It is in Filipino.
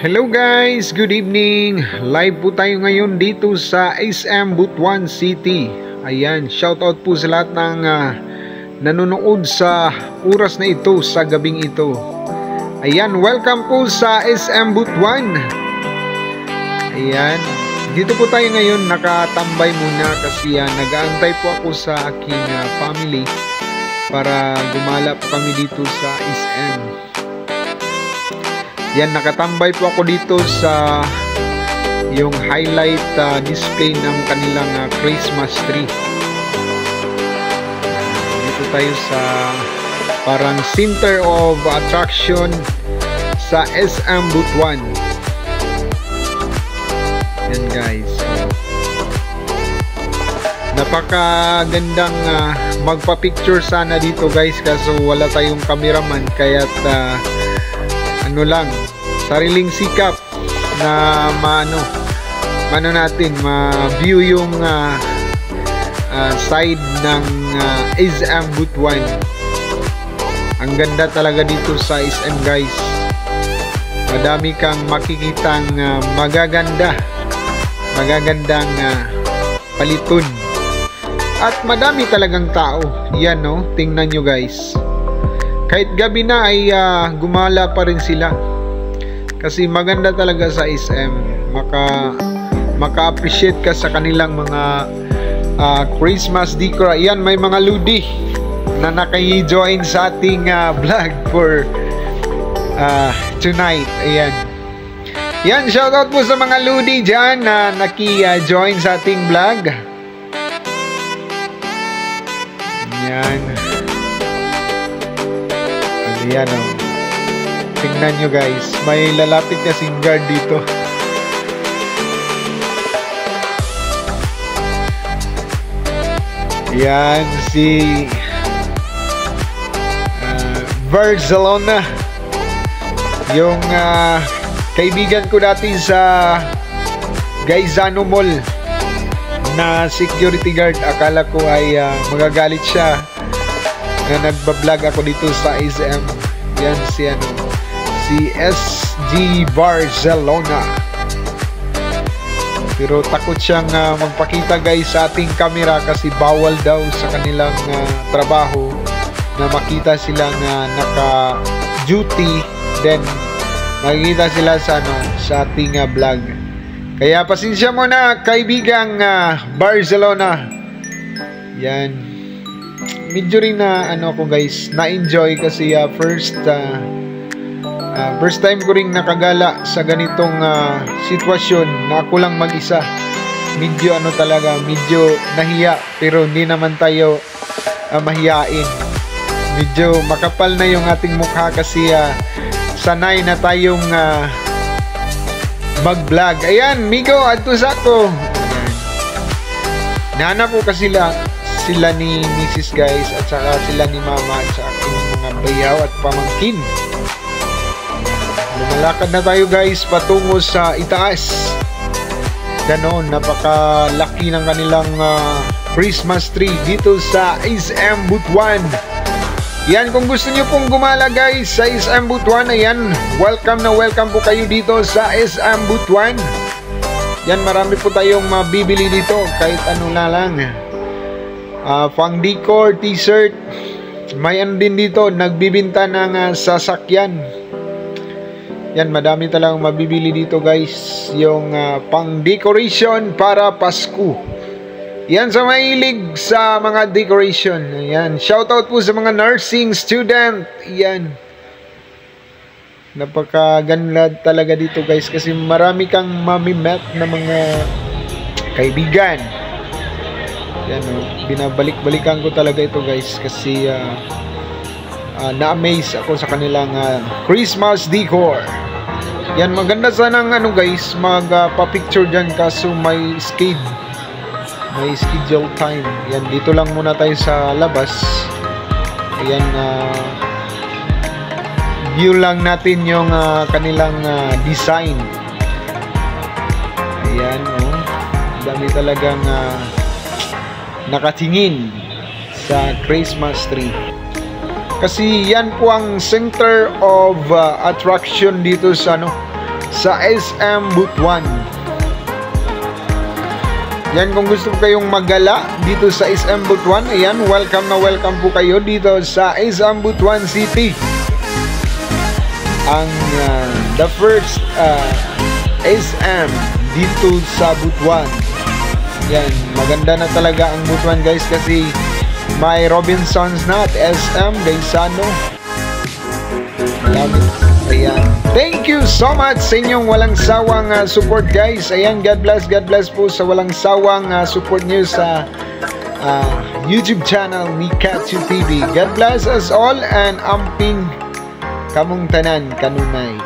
Hello guys, good evening. Live po tayo ngayon dito sa SM Butuan City. Ayan, shoutout po sa lahat ng nanonood sa oras na ito, sa gabing ito. Ayan, welcome po sa SM Butuan. Ayan, dito po tayo ngayon, nakatambay muna kasi nag-aantay po ako sa aking family para gumala po kami dito sa SM. Yan, nakatambay po ako dito sa yung highlight display ng kanilang Christmas tree. Dito tayo sa parang center of attraction sa SM Butuan. Yan guys. Napakagandang magpa-picture sana dito guys, kaso wala tayong cameraman, kaya't ano lang, sariling sikap na ma-view yung side ng SM Butuan. Ang ganda talaga dito sa SM guys. Madami kang makikitang magagandang paliton. At madami talagang tao. Yan no, tingnan nyo guys. Kahit gabi na ay gumala pa rin sila. Kasi maganda talaga sa SM. Maka-appreciate ka sa kanilang mga Christmas decor. Ayan, may mga ludi na naka-join sa ating vlog for tonight. Ayan. Yan, shoutout po sa mga ludi dyan na naki-join sa ating vlog. Yan. Ayan o. Tingnan nyo guys. May lalapit kasing guard dito. Ayan. Si Barcelona. Yung kaibigan ko dati sa Gaisano Mall na security guard. Akala ko ay magagalit siya na nagbablog ako dito sa SM. Yan si SG Barcelona. Pero takot siyang magpakita guys sa ating camera kasi bawal daw sa kanilang trabaho na makita silang naka-duty, then makikita sila sa ating vlog. Kaya pasensya mo na kaibigang Barcelona. Yan. Medyo rin na ako guys, na-enjoy kasi first time ko ring nakagala sa ganitong sitwasyon na ako lang mag-isa. Medyo medyo nahiya, pero hindi naman tayo mahiyain. Medyo makapal na yung ating mukha kasi sanay na tayong mag-vlog. Ayan, Migo, adto sako. Nahanap ko kasi sila ni Mrs. guys at saka sila ni Mama at sa aking mga bayaw at pamangkin. Lumalakad na tayo guys patungo sa itaas. Ganon, napakalaki ng kanilang Christmas tree dito sa SM Butuan. Yan, kung gusto nyo pong gumala guys sa SM Butuan, ayan, welcome po kayo dito sa SM Butuan. Yan, marami po tayong mabibili dito kahit ano na lang. Pang decor, t-shirt. May din dito, nagbibinta ng sasakyan. Yan, madami talagang mabibili dito guys. Yung pang decoration para Pasko. Yan, sa mahilig sa mga decoration. Yan, shoutout po sa mga nursing student. Yan. Napakaganda talaga dito guys kasi marami kang mamimet na mga kaibigan. Yan, binabalik-balikan ko talaga ito guys kasi na-amaze ako sa kanilang Christmas decor. Yan, maganda sanang guys magpa-picture dyan kaso may schedule time. Yan, dito lang muna tayo sa labas. Ayan, view lang natin yung kanilang design. Ayan, dami talagang nakatingin sa Christmas tree. Kasi yan po ang center of attraction dito sa sa SM Butuan. Yan, kung gusto kayong magala dito sa SM Butuan, ayan, welcome na welcome po kayo dito sa SM Butuan City. Ang the first SM dito sa Butuan. Yan, maganda na talaga ang Butuan guys kasi may Robinsons na at SM Gaisano. Ayan. Thank you so much sa inyong walang sawang support guys. Ayan, God bless po sa walang sawang support nyo sa YouTube channel ni Katsu TV. God bless us all and amping kamong tanan kanunay.